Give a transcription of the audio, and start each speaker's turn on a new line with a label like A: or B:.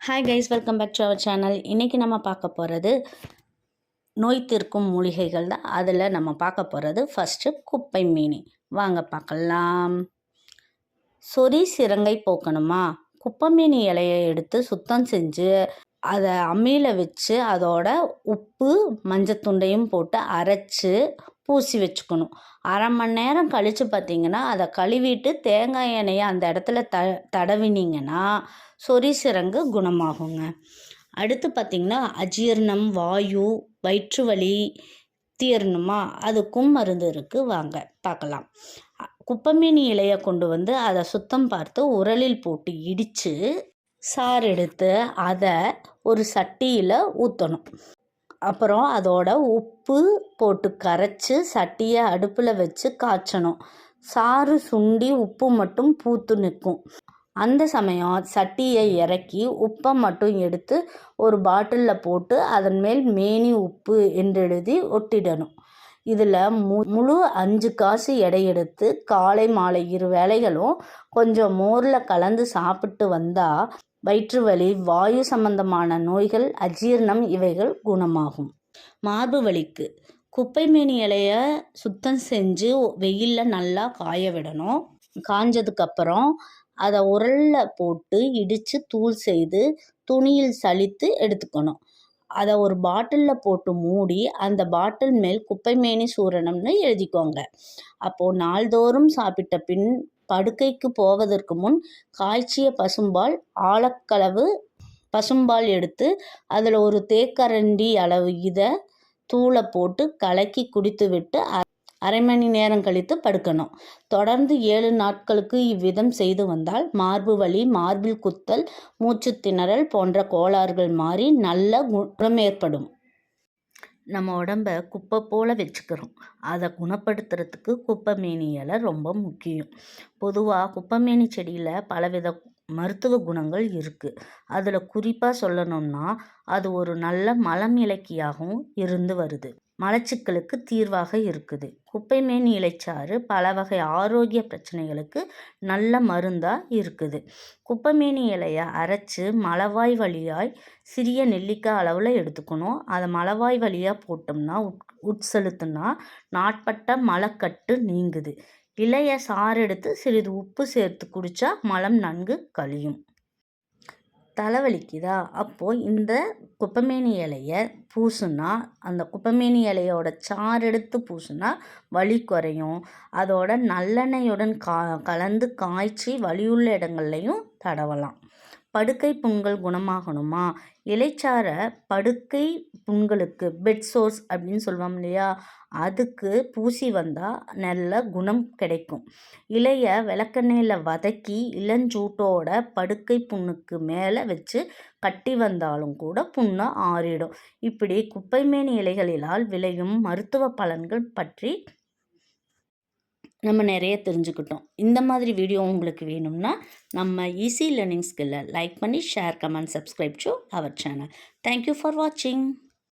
A: Hi guys, welcome back to our channel. இன்றைக்கி நம்ம பார்க்க போகிறது நோய் தீர்க்கும் மூலிகைகள் தான். அதில் நம்ம பார்க்க போகிறது ஃபஸ்ட்டு குப்பை மேனி. வாங்க பார்க்கலாம். சொறி சிரங்கை போக்கணுமா? குப்பைமேனி இலையை எடுத்து சுத்தம் செஞ்சு அதை அம்மியில் வச்சு அதோட உப்பு மஞ்சத்துண்டையும் போட்டு அரைச்சி பூசி வச்சுக்கணும். அரை மணி நேரம் கழித்து பார்த்திங்கன்னா அதை கழுவிட்டு தேங்காய் எண்ணெயை அந்த இடத்துல தடவினீங்கன்னா சொறி சிரங்கு குணமாகுங்க. அடுத்து பார்த்திங்கன்னா அஜீரணம், வாயு, வயிற்று வலி தீரணுமா? அதுக்கும் மருந்து இருக்குது. வாங்க பார்க்கலாம். குப்பைமேனி இலையை கொண்டு வந்து அதை சுத்தம் பார்த்து உரலில் போட்டு இடித்து சாறு எடுத்து அதை ஒரு சட்டியில் ஊற்றணும். அப்புறம் அதோட உப்பு போட்டு கரைச்சி சட்டியை அடுப்பில் வச்சு காய்ச்சணும். சாறு சுண்டி உப்பு மட்டும் பூத்து நிற்கும். அந்த சமயம் சட்டியை இறக்கி உப்பை மட்டும் எடுத்து ஒரு பாட்டிலில் போட்டு அதன் மேல் மேனி உப்பு என்று எழுதி ஒட்டிடணும். இதில் முழு 5 காசு எடை எடுத்து காலை மாலை 2 வேளைகளும் கொஞ்சம் மோரில் கலந்து சாப்பிட்டு வந்தால் வயிற்று வலி, வாயு சம்பந்தமான நோய்கள், அஜீரணம் இவைகள் குணமாகும். மார்பு வலிக்கு குப்பைமேனி இலையை சுத்தம் செஞ்சு வெயிலில் நல்லா காய விடணும். காஞ்சதுக்கப்புறம் அதை உரலில் போட்டு இடித்து தூள் செய்து துணியில் சலித்து எடுத்துக்கணும். அதை ஒரு பாட்டிலில் போட்டு மூடி அந்த பாட்டில் மேல் குப்பைமேனி சூரணம்னு எழுதிக்கோங்க. அப்போது நாள்தோறும் சாப்பிட்ட பின் படுக்கைக்கு போவதற்கு முன் காய்ச்சிய பசும்பால் ஆழக்களவு பசும்பால் எடுத்து அதில் ஒரு தேக்கரண்டி அளவு இதை தூளை போட்டு கலக்கி குடித்து விட்டு அரை மணி நேரம் கழித்து படுக்கணும். தொடர்ந்து 7 நாட்களுக்கு இவ்விதம் செய்து வந்தால் மார்பு வலி, மார்பில் குத்தல், மூச்சு திணறல் போன்ற கோளாறுகள் மாறி நல்ல குணம் ஏற்படும். நம்ம உடம்பை குப்பை போல் வச்சுக்கிறோம். அதை குணப்படுத்துறதுக்கு குப்பைமேனி இலை ரொம்ப முக்கியம். பொதுவாக குப்பைமேனி செடியில் பலவித மருத்துவ குணங்கள் இருக்குது. அதில் குறிப்பாக சொல்லணும்னா அது ஒரு நல்ல மலம் இலக்கியாகவும் இருந்து வருது. மலச்சிக்கலுக்கு தீர்வாக இருக்குது. குப்பைமேனி இலைச்சாறு பல வகை ஆரோக்கிய பிரச்சனைகளுக்கு நல்ல மருந்தாக இருக்குது. குப்பைமேனி இலையை அரைச்சி மலவாய் வழியாய் சிறிய நெல்லிக்காய் அளவில் எடுத்துக்கணும். அதை மலவாய் வழியாக போட்டோம்னா உட்செலுத்துனா நாட்பட்ட மலக்கட்டு நீங்குது. இலையை சாறு எடுத்து சிறிது உப்பு சேர்த்து குடித்தா மலம் நன்கு கழியும். தலைவலிக்குதா? அப்போது இந்த குப்பைமேனி இலையை பூசுனா, அந்த குப்பைமேனி இலையோட சாறு எடுத்து பூசுனா வலி குறையும். அதோட நல்லெண்ணெயுடன் கலந்து காய்ச்சி வலியுள்ள இடங்கள்லையும் தடவலாம். படுக்கை புண்கள் குணமாகணுமா? இலைச்சாரை படுக்கை புண்களுக்கு பெட் சோர்ஸ் அப்படின்னு சொல்லுவோம் இல்லையா, அதுக்கு பூசி வந்தால் நல்ல குணம் கிடைக்கும். இலையை விளக்கெண்ணெயில் வதக்கி இளஞ்சூட்டோட படுக்கை புண்ணுக்கு மேலே வச்சு கட்டி வந்தாலும் கூட புண்ணை ஆறிடும். இப்படி குப்பைமேனி இலைகளிலால் விளையும் மருத்துவ பலன்கள் பற்றி நம்ம நிறைய தெரிஞ்சுக்கிட்டோம். இந்த மாதிரி வீடியோ உங்களுக்கு வேணும்னா நம்ம ஈஸி லேர்னிங் ஸ்கில்லை லைக் பண்ணி share, comment, subscribe to our channel. Thank you for வாட்சிங்.